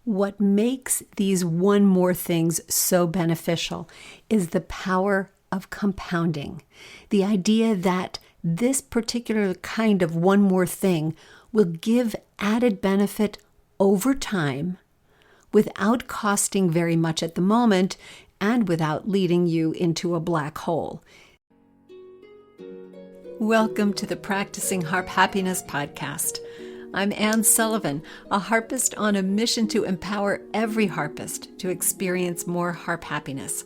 What makes these one more things so beneficial is the power of compounding. The idea that this particular kind of one more thing will give added benefit over time without costing very much at the moment and without leading you into a black hole. Welcome to the Practicing Harp Happiness podcast. I'm Anne Sullivan, a harpist on a mission to empower every harpist to experience more harp happiness.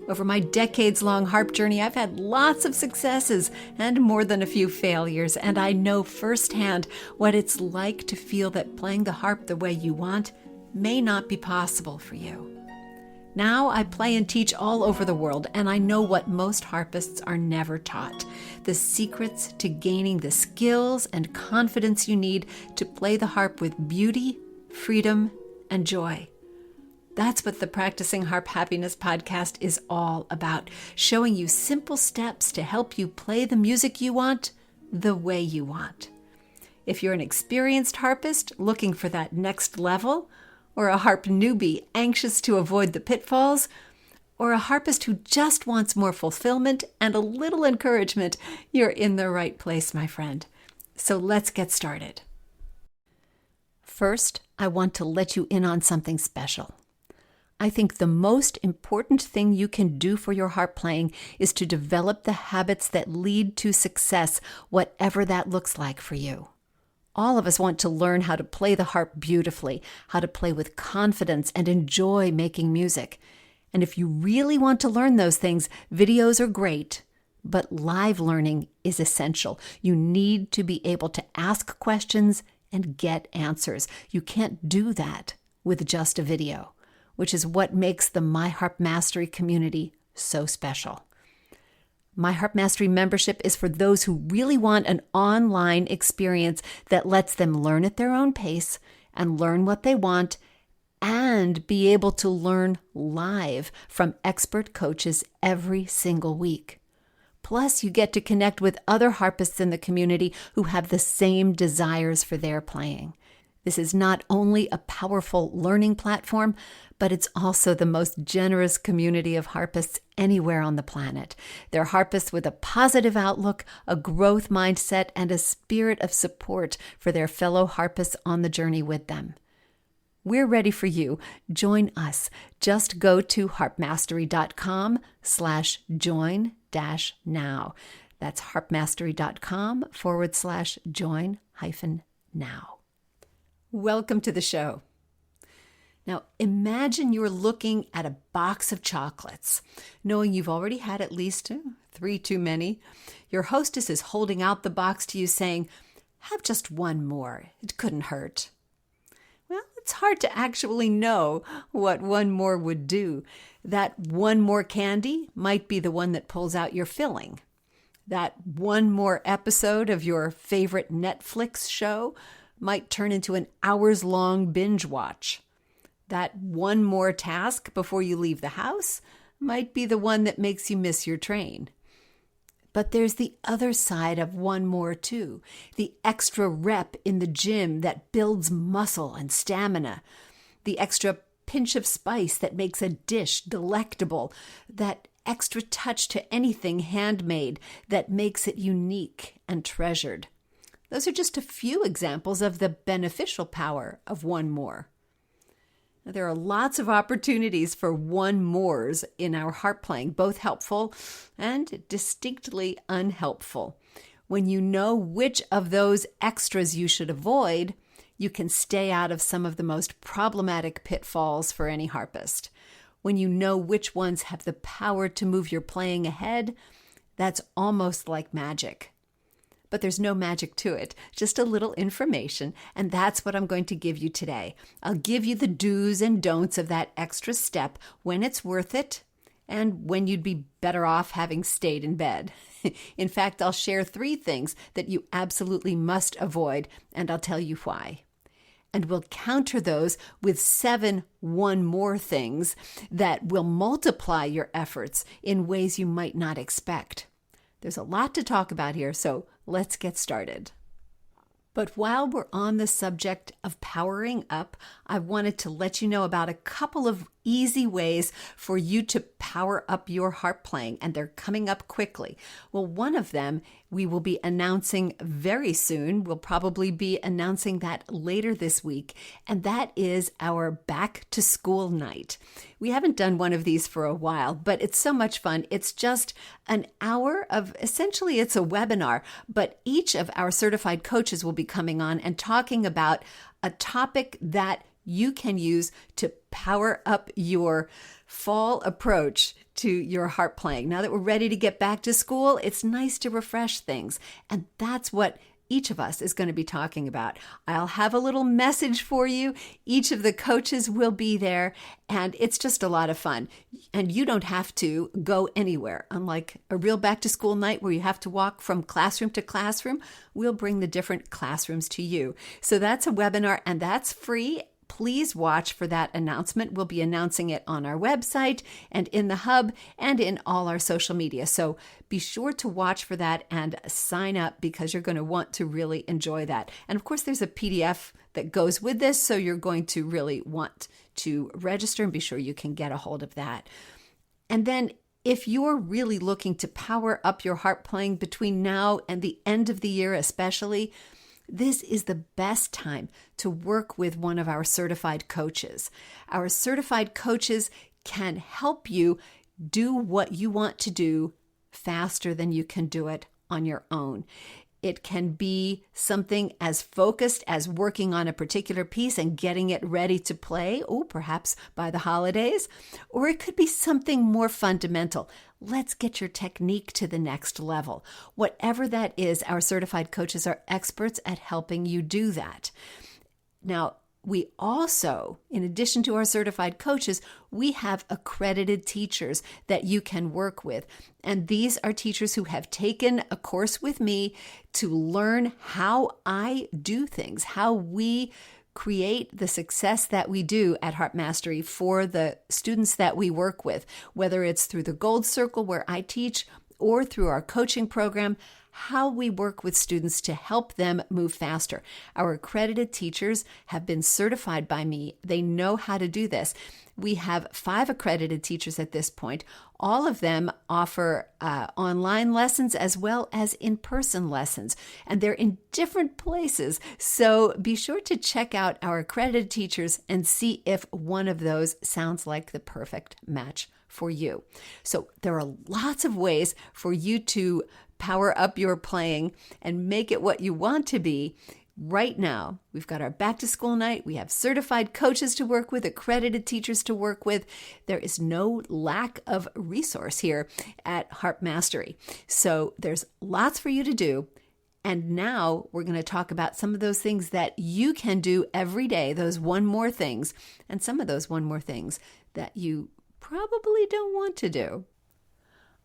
Over my decades-long harp journey, I've had lots of successes and more than a few failures, and I know firsthand what it's like to feel that playing the harp the way you want may not be possible for you. Now I play and teach all over the world, and I know what most harpists are never taught: the secrets to gaining the skills and confidence you need to play the harp with beauty, freedom, and joy. That's what the Practicing Harp Happiness podcast is all about, showing you simple steps to help you play the music you want the way you want. If you're an experienced harpist looking for that next level, or a harp newbie anxious to avoid the pitfalls, or a harpist who just wants more fulfillment and a little encouragement, you're in the right place, my friend. So let's get started. First, I want to let you in on something special. I think the most important thing you can do for your harp playing is to develop the habits that lead to success, whatever that looks like for you. All of us want to learn how to play the harp beautifully, how to play with confidence and enjoy making music. And if you really want to learn those things, videos are great, but live learning is essential. You need to be able to ask questions and get answers. You can't do that with just a video, which is what makes the My Harp Mastery community so special. My Harp Mastery membership is for those who really want an online experience that lets them learn at their own pace and learn what they want and be able to learn live from expert coaches every single week. Plus, you get to connect with other harpists in the community who have the same desires for their playing. This is not only a powerful learning platform, but it's also the most generous community of harpists anywhere on the planet. They're harpists with a positive outlook, a growth mindset, and a spirit of support for their fellow harpists on the journey with them. We're ready for you. Join us. Just go to harpmastery.com/join-now. That's harpmastery.com/join-now. Welcome to the show. Now, imagine you're looking at a box of chocolates, knowing you've already had at least 3 too many. Your hostess is holding out the box to you saying, "Have just one more. It couldn't hurt." Well, it's hard to actually know what one more would do. That one more candy might be the one that pulls out your filling. That one more episode of your favorite Netflix show might turn into an hours-long binge watch. That one more task before you leave the house might be the one that makes you miss your train. But there's the other side of one more too, the extra rep in the gym that builds muscle and stamina, the extra pinch of spice that makes a dish delectable, that extra touch to anything handmade that makes it unique and treasured. Those are just a few examples of the beneficial power of one more. There are lots of opportunities for one mores in our harp playing, both helpful and distinctly unhelpful. When you know which of those extras you should avoid, you can stay out of some of the most problematic pitfalls for any harpist. When you know which ones have the power to move your playing ahead, that's almost like magic. But there's no magic to it, just a little information, and that's what I'm going to give you today. I'll give you the do's and don'ts of that extra step, when it's worth it, and when you'd be better off having stayed in bed. In fact, I'll share 3 things that you absolutely must avoid, and I'll tell you why. And we'll counter those with 7 one more things that will multiply your efforts in ways you might not expect. There's a lot to talk about here, so let's get started. But while we're on the subject of powering up, I wanted to let you know about a couple of easy ways for you to power up your harp playing, and they're coming up quickly. Well, one of them we will be announcing very soon. We'll probably be announcing that later this week, and that is our back to school night. We haven't done one of these for a while, but it's so much fun. It's just an hour of, essentially it's a webinar, but each of our certified coaches will be coming on and talking about a topic that you can use to power up your fall approach to your harp playing. Now that we're ready to get back to school, it's nice to refresh things. And that's what each of us is going to be talking about. I'll have a little message for you. Each of the coaches will be there, and it's just a lot of fun. And you don't have to go anywhere. Unlike a real back to school night where you have to walk from classroom to classroom, we'll bring the different classrooms to you. So that's a webinar, and that's free. Please watch for that announcement. We'll be announcing it on our website and in the hub and in all our social media. So be sure to watch for that and sign up because you're going to want to really enjoy that. And of course, there's a PDF that goes with this, so you're going to really want to register and be sure you can get a hold of that. And then if you're really looking to power up your harp playing between now and the end of the year especially, this is the best time to work with one of our certified coaches. Our certified coaches can help you do what you want to do faster than you can do it on your own. It can be something as focused as working on a particular piece and getting it ready to play, perhaps by the holidays, or it could be something more fundamental. Let's get your technique to the next level. Whatever that is, our certified coaches are experts at helping you do that. Now, we also, in addition to our certified coaches, we have accredited teachers that you can work with. And these are teachers who have taken a course with me to learn how I do things, how we create the success that we do at Harp Mastery for the students that we work with, whether it's through the Gold Circle where I teach or through our coaching program, how we work with students to help them move faster. Our accredited teachers have been certified by me. They know how to do this. We have 5 accredited teachers at this point. All of them offer online lessons as well as in-person lessons, and they're in different places. So be sure to check out our accredited teachers and see if one of those sounds like the perfect match for you. So there are lots of ways for you to power up your playing and make it what you want to be. Right now, we've got our back to school night. We have certified coaches to work with, accredited teachers to work with. There is no lack of resource here at Harp Mastery. So there's lots for you to do. And now we're going to talk about some of those things that you can do every day, those one more things, and some of those one more things that you probably don't want to do.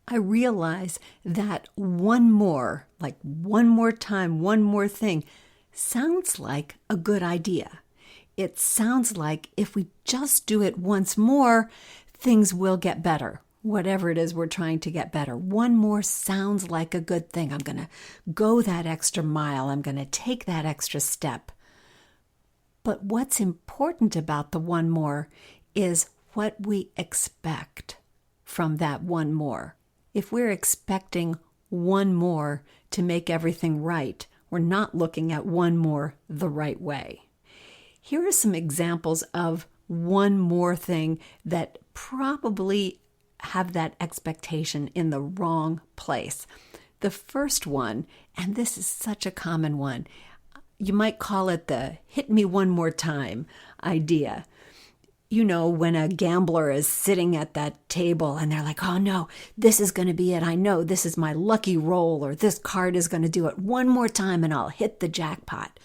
I realize that one more, like one more time, one more thing, sounds like a good idea. It sounds like if we just do it once more, things will get better. Whatever it is we're trying to get better. One more sounds like a good thing. I'm going to go that extra mile. I'm going to take that extra step. But what's important about the one more is what we expect from that one more. If we're expecting one more to make everything right, we're not looking at one more the right way. Here are some examples of one more thing that probably have that expectation in the wrong place. The first one, and this is such a common one, you might call it the hit me one more time idea. You know, when a gambler is sitting at that table and they're like, oh no, this is going to be it. I know this is my lucky roll, or this card is going to do it one more time and I'll hit the jackpot.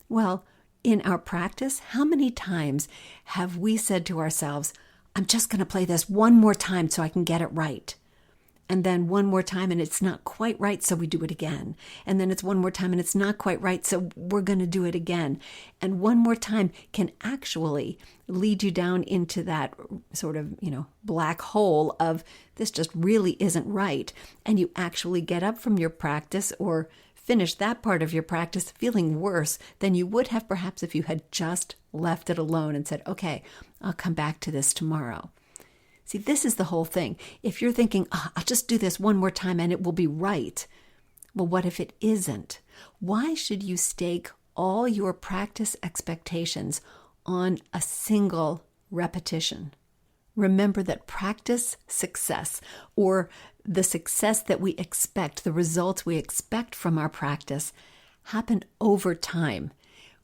Well, in our practice, how many times have we said to ourselves, I'm just going to play this one more time so I can get it right? And then one more time and it's not quite right, so we do it again. And then it's one more time and it's not quite right, so we're going to do it again. And one more time can actually lead you down into that sort of, black hole of this just really isn't right. And you actually get up from your practice or finish that part of your practice feeling worse than you would have perhaps if you had just left it alone and said, okay, I'll come back to this tomorrow. See, this is the whole thing. If you're thinking, I'll just do this one more time and it will be right. Well, what if it isn't? Why should you stake all your practice expectations on a single repetition? Remember that practice success, or the success that we expect, the results we expect from our practice, happen over time.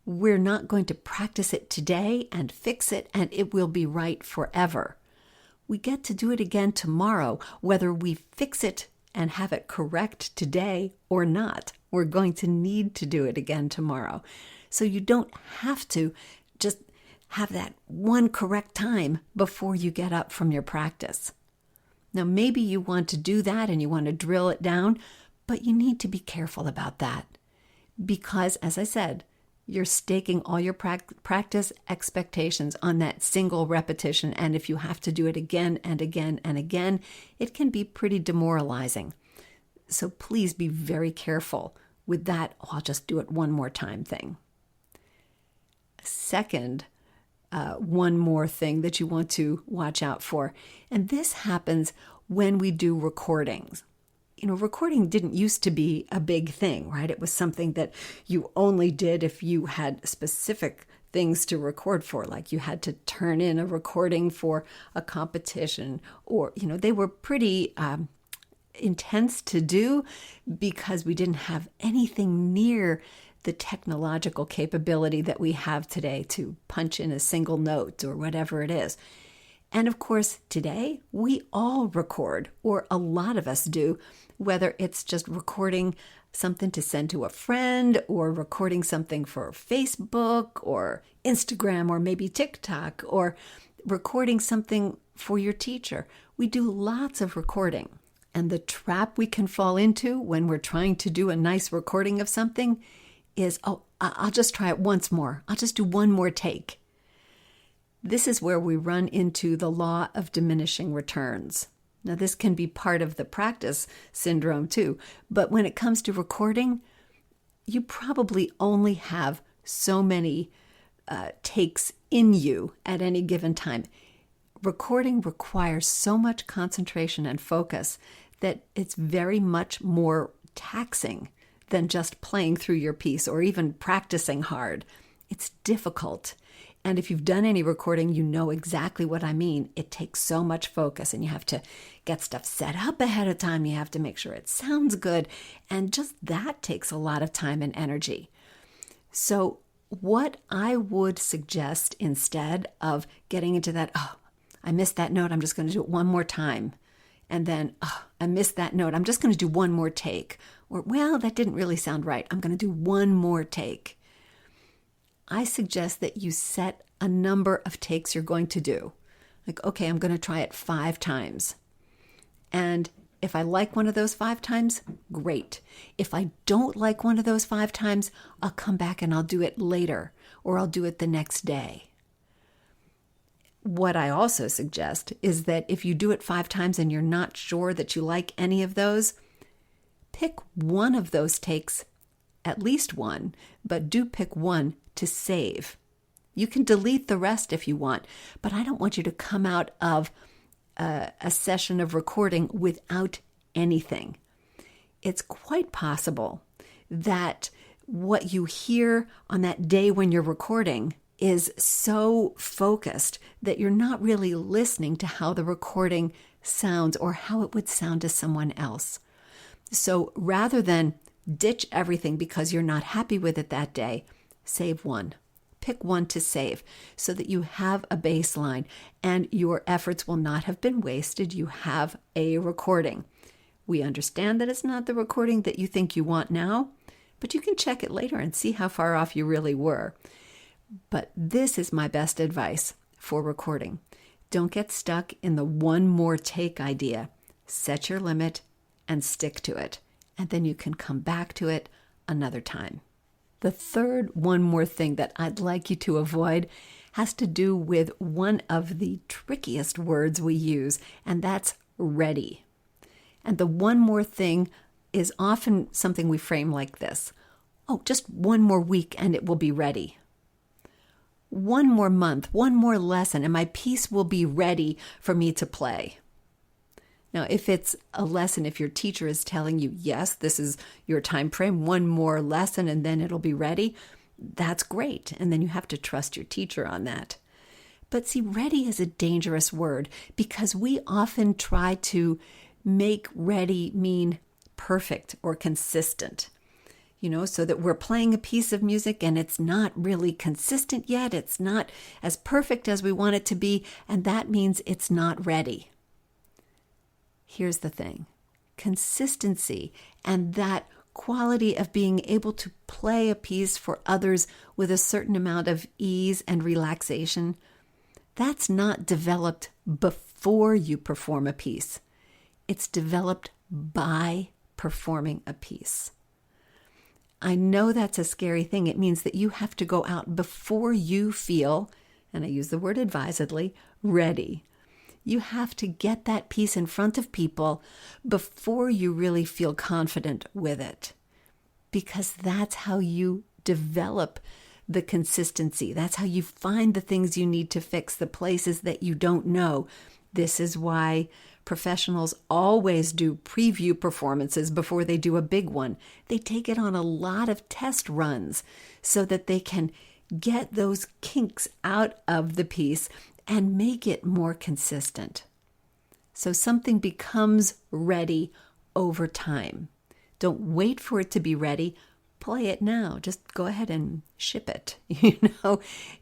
We're not going to practice it today and fix it and it will be right forever. We get to do it again tomorrow, whether we fix it and have it correct today or not. We're going to need to do it again tomorrow. So you don't have to just have that one correct time before you get up from your practice. Now, maybe you want to do that and you want to drill it down, but you need to be careful about that because, as I said, you're staking all your practice expectations on that single repetition, and if you have to do it again and again and again, it can be pretty demoralizing. So please be very careful with that, I'll just do it one more time thing. Second, one more thing that you want to watch out for, and this happens when we do recordings. Recording didn't used to be a big thing, right? It was something that you only did if you had specific things to record for, like you had to turn in a recording for a competition, or, they were pretty intense to do because we didn't have anything near the technological capability that we have today to punch in a single note or whatever it is. And of course, today we all record, or a lot of us do, whether it's just recording something to send to a friend or recording something for Facebook or Instagram or maybe TikTok or recording something for your teacher. We do lots of recording. And the trap we can fall into when we're trying to do a nice recording of something is, I'll just try it once more. I'll just do one more take. This is where we run into the law of diminishing returns. Now, this can be part of the practice syndrome too, but when it comes to recording, you probably only have so many takes in you at any given time. Recording requires so much concentration and focus that it's very much more taxing than just playing through your piece or even practicing hard. It's difficult. And if you've done any recording, you know exactly what I mean. It takes so much focus and you have to get stuff set up ahead of time. You have to make sure it sounds good. And just that takes a lot of time and energy. So what I would suggest instead of getting into that, I missed that note, I'm just going to do it one more time. And then, I missed that note, I'm just going to do one more take. Or, well, that didn't really sound right. I'm going to do one more take. I suggest that you set a number of takes you're going to do. Like, okay, I'm going to try it 5 times. And if I like one of those 5 times, great. If I don't like one of those 5 times, I'll come back and I'll do it later, or I'll do it the next day. What I also suggest is that if you do it 5 times and you're not sure that you like any of those, pick one of those takes, at least one, but do pick one to save. You can delete the rest if you want, but I don't want you to come out of a session of recording without anything. It's quite possible that what you hear on that day when you're recording is so focused that you're not really listening to how the recording sounds or how it would sound to someone else. So rather than ditch everything because you're not happy with it that day, save one. Pick one to save so that you have a baseline and your efforts will not have been wasted. You have a recording. We understand that it's not the recording that you think you want now, but you can check it later and see how far off you really were. But this is my best advice for recording. Don't get stuck in the one more take idea. Set your limit and stick to it, and then you can come back to it another time. The third one more thing that I'd like you to avoid has to do with one of the trickiest words we use, and that's ready. And the one more thing is often something we frame like this. Oh, just one more week and it will be ready. One more month, one more lesson, and my piece will be ready for me to play. Now, if it's a lesson, if your teacher is telling you, yes, this is your time frame, one more lesson and then it'll be ready, that's great. And then you have to trust your teacher on that. But see, ready is a dangerous word because we often try to make ready mean perfect or consistent. So that we're playing a piece of music and it's not really consistent yet. It's not as perfect as we want it to be, and that means it's not ready. Here's the thing. Consistency and that quality of being able to play a piece for others with a certain amount of ease and relaxation, that's not developed before you perform a piece. It's developed by performing a piece. I know that's a scary thing. It means that you have to go out before you feel, and I use the word advisedly, ready. You have to get that piece in front of people before you really feel confident with it. Because that's how you develop the consistency. That's how you find the things you need to fix, the places that you don't know. This is why professionals always do preview performances before they do a big one. They take it on a lot of test runs so that they can get those kinks out of the piece and make it more consistent. So something becomes ready over time. Don't wait for it to be ready. Play it now. Just go ahead and ship it.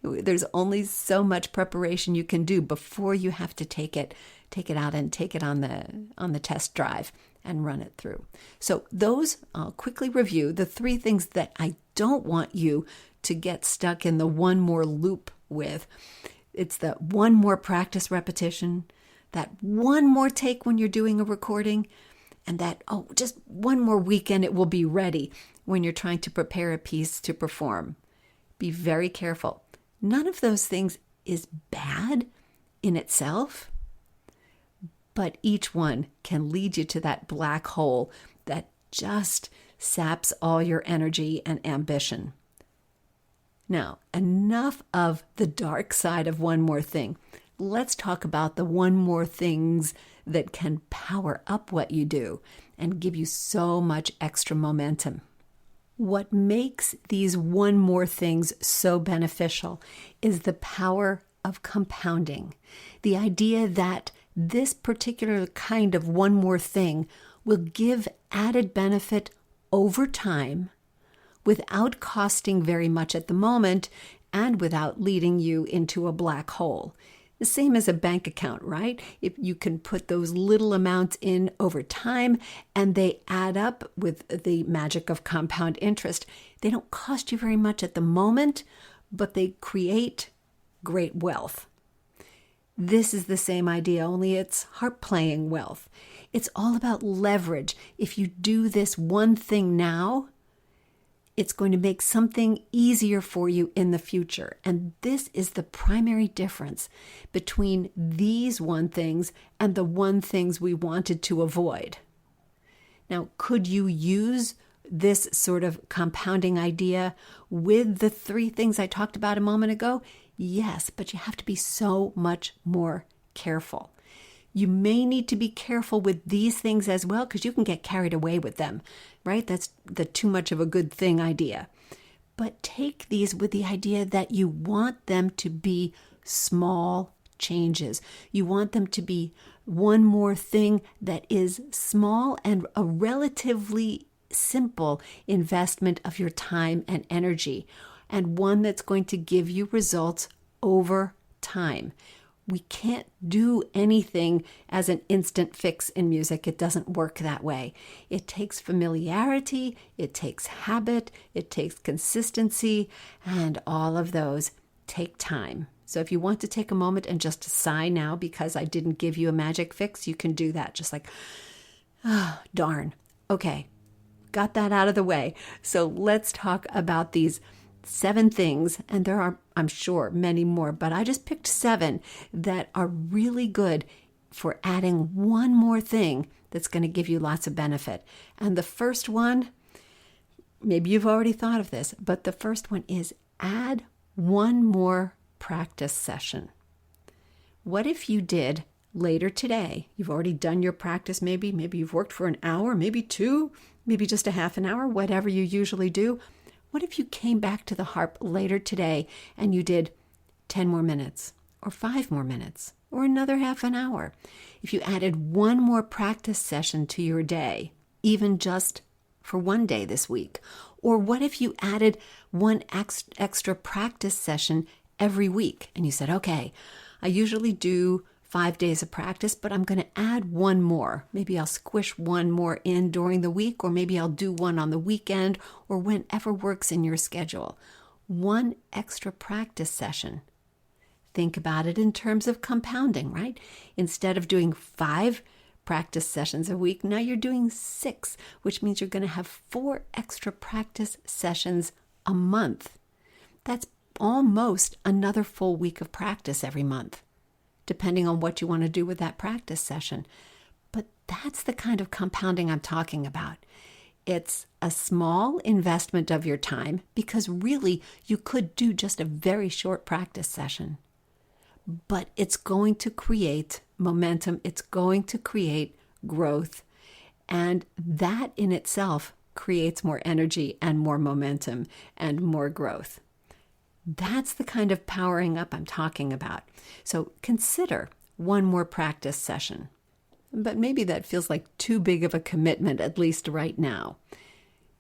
There's only so much preparation you can do before you have to take it out and take it on the test drive and run it through. So those, I'll quickly review the 3 things that I don't want you to get stuck in the one more loop with. It's the one more practice repetition, that one more take when you're doing a recording, and that, just one more weekend it will be ready when you're trying to prepare a piece to perform. Be very careful. None of those things is bad in itself, but each one can lead you to that black hole that just saps all your energy and ambition. Now, enough of the dark side of one more thing. Let's talk about the one more things that can power up what you do and give you so much extra momentum. What makes these one more things so beneficial is the power of compounding. The idea that this particular kind of one more thing will give added benefit over time without costing very much at the moment and without leading you into a black hole. The same as a bank account, right? If you can put those little amounts in over time and they add up with the magic of compound interest, they don't cost you very much at the moment, but they create great wealth. This is the same idea, only it's harp playing wealth. It's all about leverage. If you do this one thing now, it's going to make something easier for you in the future. And this is the primary difference between these one things and the one things we wanted to avoid. Now, could you use this sort of compounding idea with the 3 things I talked about a moment ago? Yes, but you have to be so much more careful. You may need to be careful with these things as well because you can get carried away with them, right? That's the too much of a good thing idea. But take these with the idea that you want them to be small changes. You want them to be one more thing that is small and a relatively simple investment of your time and energy, and one that's going to give you results over time. We can't do anything as an instant fix in music. It doesn't work that way. It takes familiarity, it takes habit, it takes consistency, and all of those take time. So if you want to take a moment and just sigh now because I didn't give you a magic fix, you can do that. Just like, darn. Okay, got that out of the way. So let's talk about these 7 things, and there are, I'm sure, many more, but I just picked 7 that are really good for adding one more thing that's going to give you lots of benefit. And the first one, maybe you've already thought of this, but the first one is add one more practice session. What if you did later today? You've already done your practice, maybe you've worked for an hour, maybe 2, maybe just a half an hour, whatever you usually do. What if you came back to the harp later today and you did 10 more minutes or 5 more minutes or another half an hour? If you added one more practice session to your day, even just for one day this week, or what if you added one extra practice session every week and you said, okay, I usually do 5 days of practice, but I'm going to add one more. Maybe I'll squish one more in during the week, or maybe I'll do one on the weekend, or whenever works in your schedule. One extra practice session. Think about it in terms of compounding, right? Instead of doing 5 practice sessions a week, now you're doing 6, which means you're going to have 4 extra practice sessions a month. That's almost another full week of practice every month, depending on what you want to do with that practice session. But that's the kind of compounding I'm talking about. It's a small investment of your time because really you could do just a very short practice session. But it's going to create momentum. It's going to create growth. And that in itself creates more energy and more momentum and more growth. That's the kind of powering up I'm talking about. So consider one more practice session. But maybe that feels like too big of a commitment, at least right now.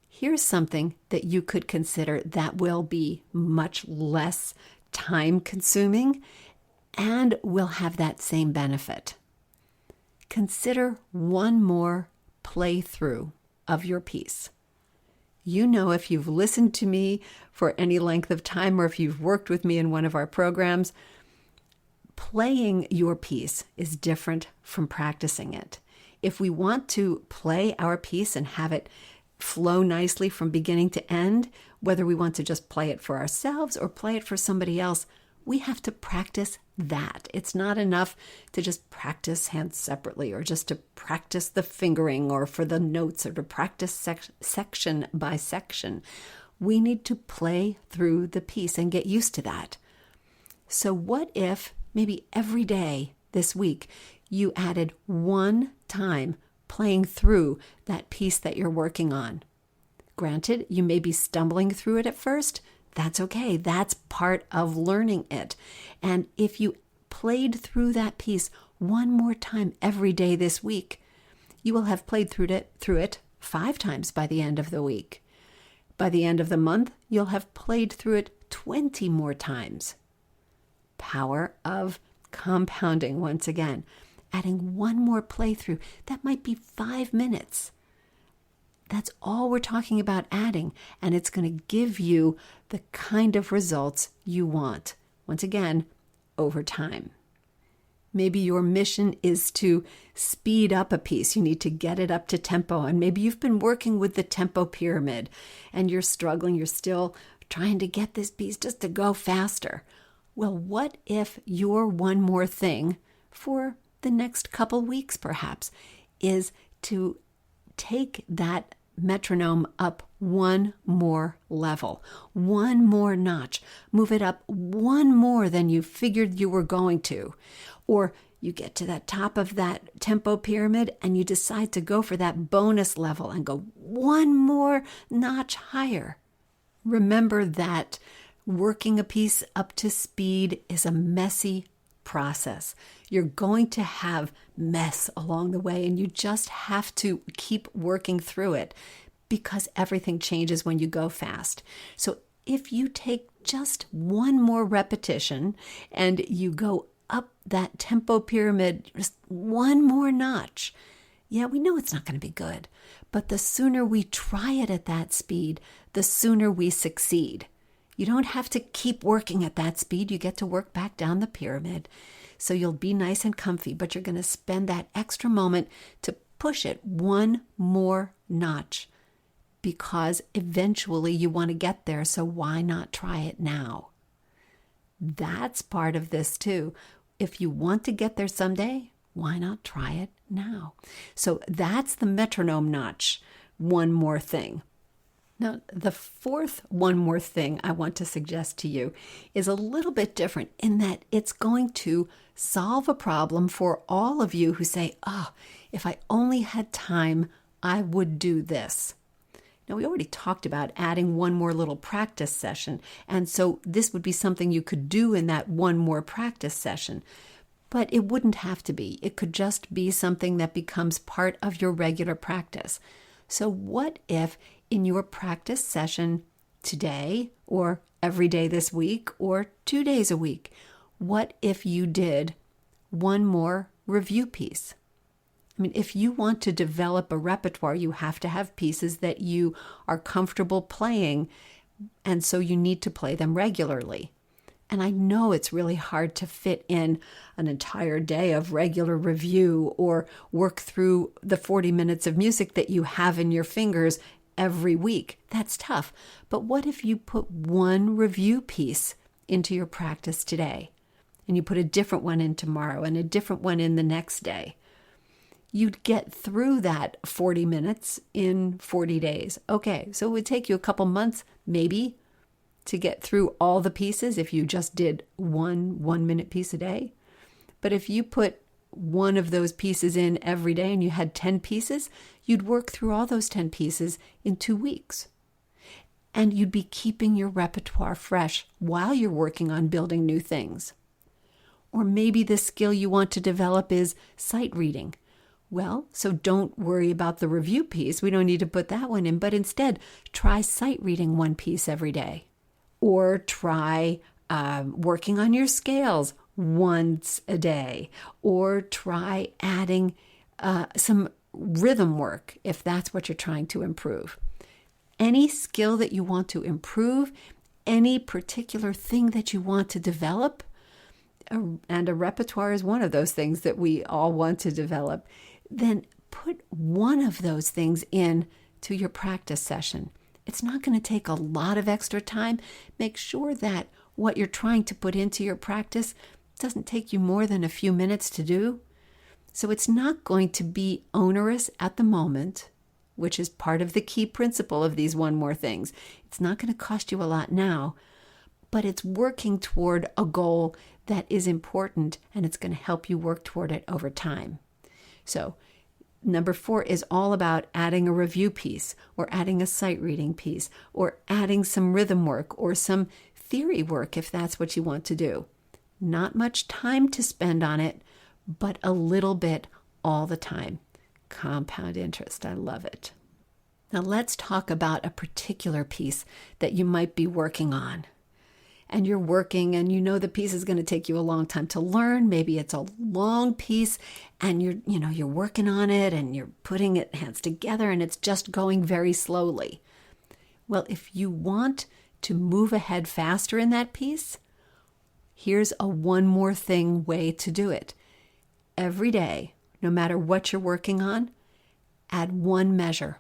Here's something that you could consider that will be much less time-consuming and will have that same benefit. Consider one more playthrough of your piece. You know, if you've listened to me for any length of time or if you've worked with me in one of our programs, playing your piece is different from practicing it. If we want to play our piece and have it flow nicely from beginning to end, whether we want to just play it for ourselves or play it for somebody else, we have to practice that. It's not enough to just practice hands separately or just to practice the fingering or for the notes or to practice section by section. We need to play through the piece and get used to that. So what if maybe every day this week you added one time playing through that piece that you're working on? Granted, you may be stumbling through it at first. That's okay. That's part of learning it. And if you played through that piece one more time every day this week, you will have played through it 5 times by the end of the week. By the end of the month, you'll have played through it 20 more times. Power of compounding once again. Adding one more playthrough, that might be 5 minutes. That's all we're talking about adding, and it's going to give you the kind of results you want. Once again, over time. Maybe your mission is to speed up a piece. You need to get it up to tempo, and maybe you've been working with the tempo pyramid, and you're struggling. You're still trying to get this piece just to go faster. Well, what if your one more thing for the next couple weeks, perhaps, is to take that metronome up one more level, one more notch, move it up one more than you figured you were going to. Or you get to that top of that tempo pyramid and you decide to go for that bonus level and go one more notch higher. Remember that working a piece up to speed is a messy process. You're going to have mess along the way, and you just have to keep working through it because everything changes when you go fast. So if you take just one more repetition and you go up that tempo pyramid just one more notch, yeah, we know it's not going to be good, but the sooner we try it at that speed, the sooner we succeed. You don't have to keep working at that speed. You get to work back down the pyramid. So you'll be nice and comfy, but you're going to spend that extra moment to push it one more notch because eventually you want to get there. So why not try it now? That's part of this too. If you want to get there someday, Why not try it now? So that's the metronome notch. One more thing. Now, the fourth one more thing I want to suggest to you is a little bit different in that it's going to solve a problem for all of you who say, oh, if I only had time, I would do this. Now, we already talked about adding one more little practice session, and so this would be something you could do in that one more practice session. But it wouldn't have to be. It could just be something that becomes part of your regular practice. So what if in your practice session today or every day this week or 2 days a week, what if you did one more review piece? I mean, if you want to develop a repertoire, you have to have pieces that you are comfortable playing, and so you need to play them regularly. And I know it's really hard to fit in an entire day of regular review or work through the 40 minutes of music that you have in your fingers every week. That's tough. But what if you put one review piece into your practice today, and you put a different one in tomorrow and a different one in the next day? You'd get through that 40 minutes in 40 days. Okay, so it would take you a couple months, maybe, to get through all the pieces if you just did one 1-minute piece a day. But if you put one of those pieces in every day and you had 10 pieces, you'd work through all those 10 pieces in 2 weeks. And you'd be keeping your repertoire fresh while you're working on building new things. Or maybe the skill you want to develop is sight reading. Well, so don't worry about the review piece. We don't need to put that one in, but instead try sight reading one piece every day. Or try working on your scales once a day. Or try adding some rhythm work if that's what you're trying to improve. Any skill that you want to improve, any particular thing that you want to develop, and a repertoire is one of those things that we all want to develop, then put one of those things in to your practice session. It's not going to take a lot of extra time. Make sure that what you're trying to put into your practice doesn't take you more than a few minutes to do. So it's not going to be onerous at the moment, which is part of the key principle of these one more things. It's not going to cost you a lot now, but it's working toward a goal that is important, and it's going to help you work toward it over time. So number 4 is all about adding a review piece or adding a sight reading piece or adding some rhythm work or some theory work if that's what you want to do. Not much time to spend on it, but a little bit all the time. Compound interest. I love it. Now let's talk about a particular piece that you might be working on. And you're working and you know the piece is going to take you a long time to learn. Maybe it's a long piece and you're working on it and you're putting it hands together and it's just going very slowly. Well, if you want to move ahead faster in that piece, here's a one more thing way to do it. Every day, no matter what you're working on, add one measure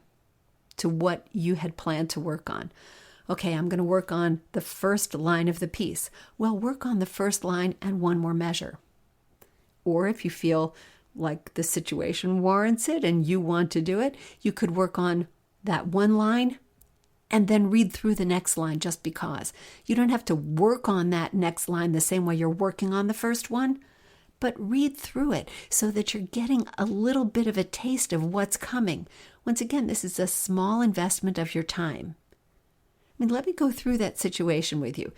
to what you had planned to work on. Okay, I'm going to work on the first line of the piece. Well, work on the first line and one more measure. Or if you feel like the situation warrants it and you want to do it, you could work on that one line and then read through the next line just because. You don't have to work on that next line the same way you're working on the first one, but read through it so that you're getting a little bit of a taste of what's coming. Once again, this is a small investment of your time. I mean, let me go through that situation with you.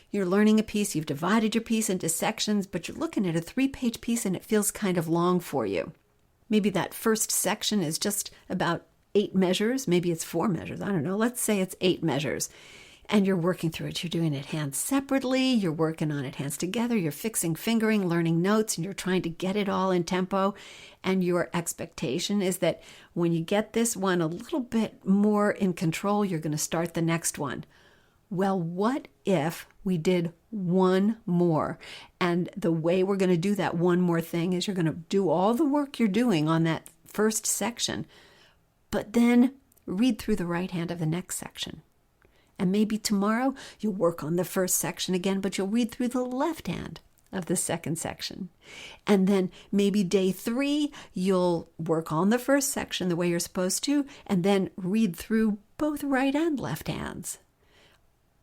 You're learning a piece, you've divided your piece into sections, but you're looking at a 3-page piece and it feels kind of long for you. Maybe that first section is just about 8 measures. Maybe it's 4 measures. I don't know. Let's say it's 8 measures. And you're working through it. You're doing it hands separately. You're working on it hands together. You're fixing fingering, learning notes, and you're trying to get it all in tempo. And your expectation is that when you get this one a little bit more in control, you're going to start the next one. Well, what if we did one more? And the way we're going to do that one more thing is you're going to do all the work you're doing on that first section, but then read through the right hand of the next section. And maybe tomorrow you'll work on the first section again, but you'll read through the left hand of the second section. And then maybe day 3, you'll work on the first section the way you're supposed to, and then read through both right and left hands.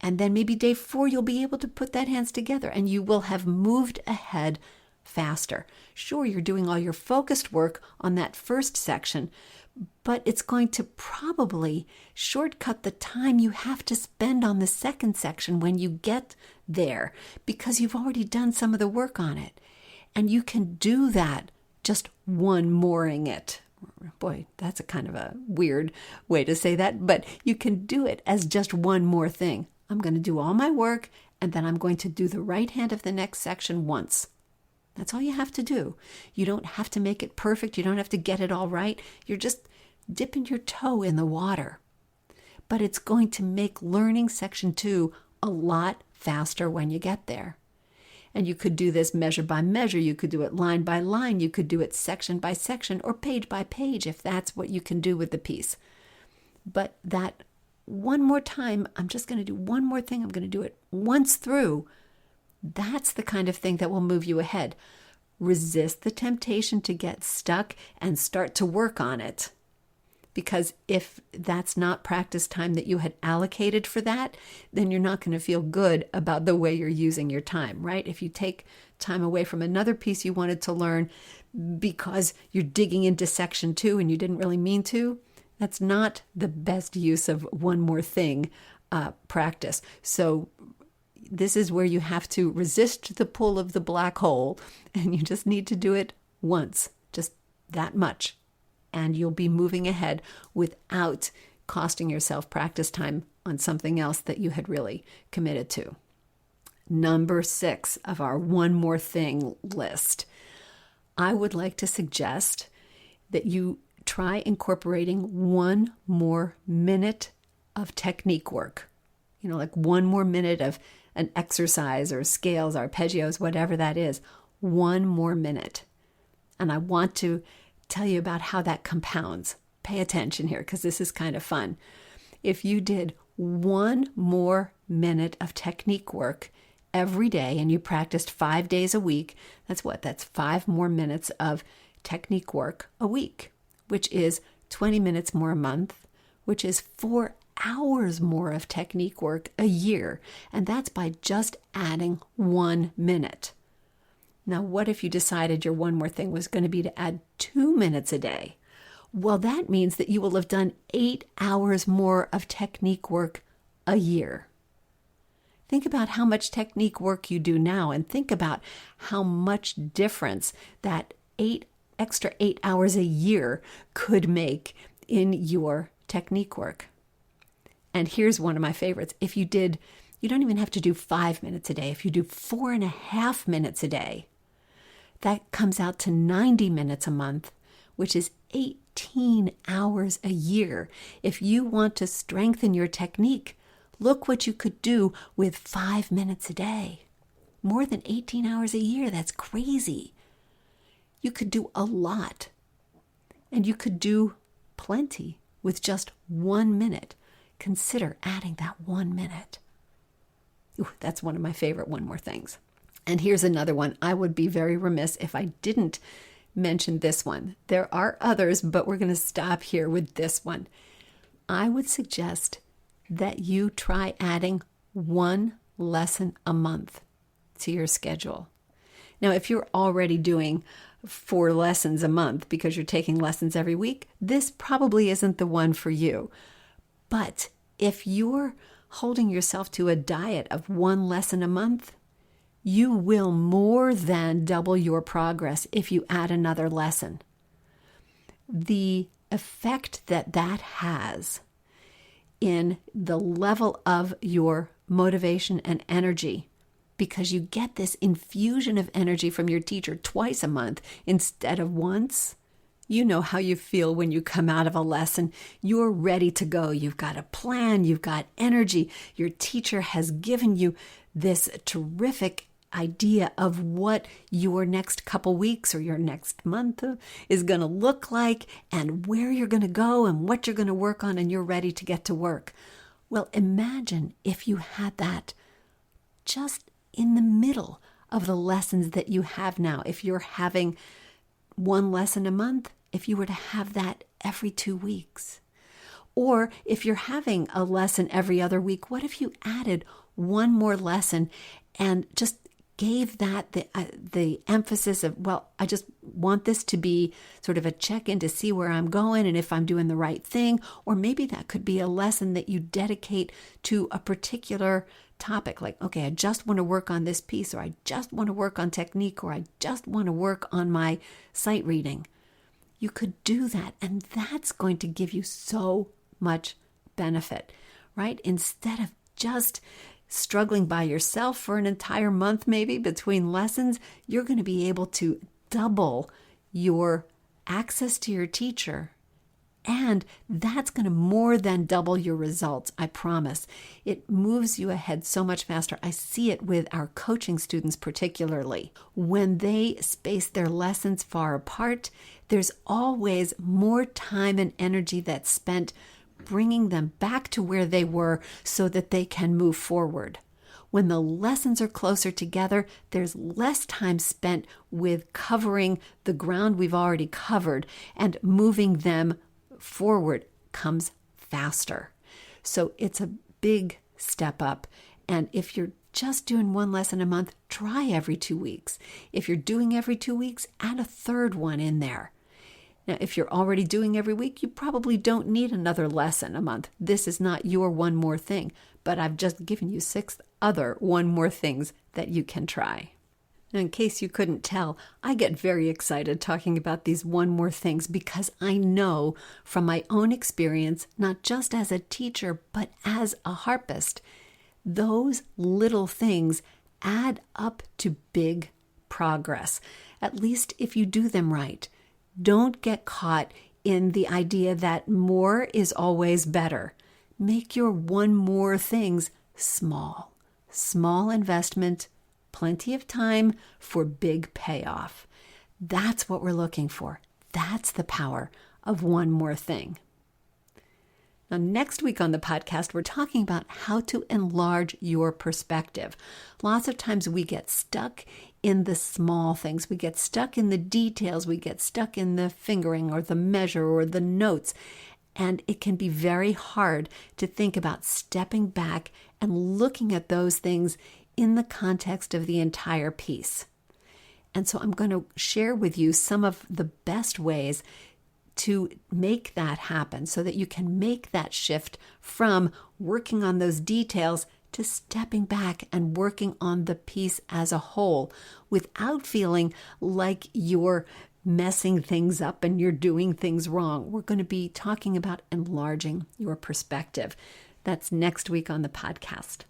And then maybe day 4, you'll be able to put that hands together and you will have moved ahead faster. Sure, you're doing all your focused work on that first section, but it's going to probably shortcut the time you have to spend on the second section when you get there, because you've already done some of the work on it. And you can do that just one-moring it. Boy, that's a kind of a weird way to say that, but you can do it as just one more thing. I'm going to do all my work, and then I'm going to do the right hand of the next section once. That's all you have to do. You don't have to make it perfect. You don't have to get it all right. You're just dipping your toe in the water. But it's going to make learning section 2 a lot faster when you get there. And you could do this measure by measure. You could do it line by line. You could do it section by section or page by page if that's what you can do with the piece. But that one more time, I'm just going to do one more thing. I'm going to do it once through. That's the kind of thing that will move you ahead. Resist the temptation to get stuck and start to work on it. Because if that's not practice time that you had allocated for that, then you're not going to feel good about the way you're using your time, right? If you take time away from another piece you wanted to learn because you're digging into section 2 and you didn't really mean to, that's not the best use of one more thing practice. So this is where you have to resist the pull of the black hole, and you just need to do it once, just that much. And you'll be moving ahead without costing yourself practice time on something else that you had really committed to. Number 6 of our one more thing list. I would like to suggest that you try incorporating one more minute of technique work. Like one more minute of an exercise or scales, arpeggios, whatever that is. One more minute. And I want to tell you about how that compounds. Pay attention here because this is kind of fun. If you did one more minute of technique work every day and you practiced 5 days a week, that's what? That's 5 more minutes of technique work a week, which is 20 minutes more a month, which is 4 hours more of technique work a year. And that's by just adding 1 minute. Now, what if you decided your one more thing was going to be to add 2 minutes a day? Well, that means that you will have done 8 hours more of technique work a year. Think about how much technique work you do now, and think about how much difference that 8 hours a year could make in your technique work. And here's one of my favorites. If you don't even have to do 5 minutes a day. If you do 4.5 minutes a day, that comes out to 90 minutes a month, which is 18 hours a year. If you want to strengthen your technique, look what you could do with 5 minutes a day. More than 18 hours a year, that's crazy. You could do a lot. And you could do plenty with just 1 minute. Consider adding that 1 minute. Ooh, that's one of my favorite one more things. And here's another one. I would be very remiss if I didn't mention this one. There are others, but we're going to stop here with this one. I would suggest that you try adding 1 lesson a month to your schedule. Now, if you're already doing 4 lessons a month because you're taking lessons every week, this probably isn't the one for you. But if you're holding yourself to a diet of 1 lesson a month, you will more than double your progress if you add another lesson. The effect that has in the level of your motivation and energy, because you get this infusion of energy from your teacher twice a month instead of once. You know how you feel when you come out of a lesson. You're ready to go. You've got a plan. You've got energy. Your teacher has given you this terrific idea of what your next couple weeks or your next month is going to look like and where you're going to go and what you're going to work on, and you're ready to get to work. Well, imagine if you had that just in the middle of the lessons that you have now. If you're having one lesson a month, if you were to have that every 2 weeks. Or if you're having a lesson every other week, what if you added one more lesson and just gave that the emphasis of, well, I just want this to be sort of a check-in to see where I'm going and if I'm doing the right thing. Or maybe that could be a lesson that you dedicate to a particular topic, like, okay, I just want to work on this piece, or I just want to work on technique, or I just want to work on my sight reading. You could do that, and that's going to give you so much benefit, right? Instead of just struggling by yourself for an entire month, maybe between lessons, you're going to be able to double your access to your teacher. And that's going to more than double your results, I promise. It moves you ahead so much faster. I see it with our coaching students particularly. When they space their lessons far apart, there's always more time and energy that's spent bringing them back to where they were so that they can move forward. When the lessons are closer together, there's less time spent with covering the ground we've already covered, and moving them forward comes faster. So it's a big step up. And if you're just doing one lesson a month, try every 2 weeks. If you're doing every 2 weeks, add a third one in there. Now, if you're already doing every week, you probably don't need another lesson a month. This is not your one more thing, but I've just given you 6 other one more things that you can try. Now, in case you couldn't tell, I get very excited talking about these one more things because I know from my own experience, not just as a teacher, but as a harpist, those little things add up to big progress, at least if you do them right. Don't get caught in the idea that more is always better. Make your one more things small. Small investment, plenty of time for big payoff. That's what we're looking for. That's the power of one more thing. Now, next week on the podcast, we're talking about how to enlarge your perspective. Lots of times we get stuck in the small things. We get stuck in the details. We get stuck in the fingering or the measure or the notes. And it can be very hard to think about stepping back and looking at those things in the context of the entire piece. And so I'm going to share with you some of the best ways to make that happen so that you can make that shift from working on those details to stepping back and working on the piece as a whole without feeling like you're messing things up and you're doing things wrong. We're going to be talking about enlarging your perspective. That's next week on the podcast.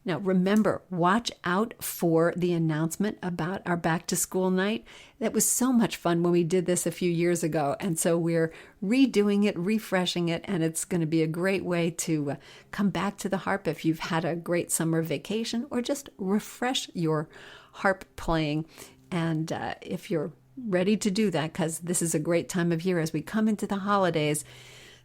Now, remember, watch out for the announcement about our back to school night. That was so much fun when we did this a few years ago. And so we're redoing it, refreshing it, and it's going to be a great way to come back to the harp if you've had a great summer vacation, or just refresh your harp playing. And if you're ready to do that, because this is a great time of year as we come into the holidays,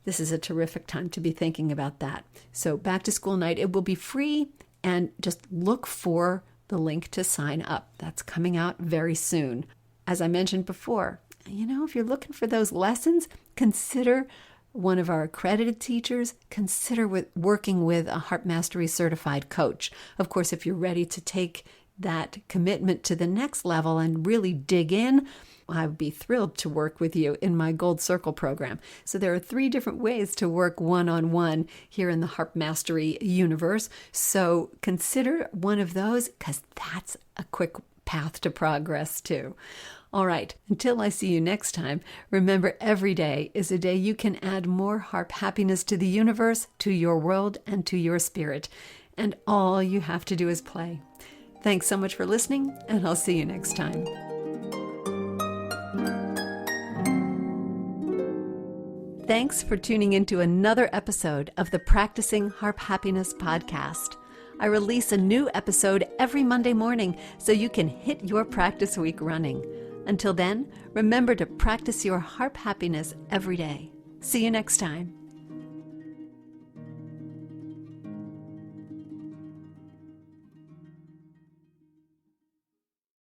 this is a terrific time to be thinking about that. So back to school night, it will be free, and just look for the link to sign up. That's coming out very soon. As I mentioned before, if you're looking for those lessons, consider one of our accredited teachers. Consider working with a Harp Mastery certified coach. Of course, if you're ready to take that commitment to the next level and really dig in, I would be thrilled to work with you in my Gold Circle program. So there are 3 different ways to work one-on-one here in the Harp Mastery universe. So consider one of those, because that's a quick path to progress too. All right, until I see you next time, remember, every day is a day you can add more harp happiness to the universe, to your world, and to your spirit. And all you have to do is play. Thanks so much for listening, and I'll see you next time. Thanks for tuning into another episode of the Practicing Harp Happiness podcast. I release a new episode every Monday morning so you can hit your practice week running. Until then, remember to practice your harp happiness every day. See you next time.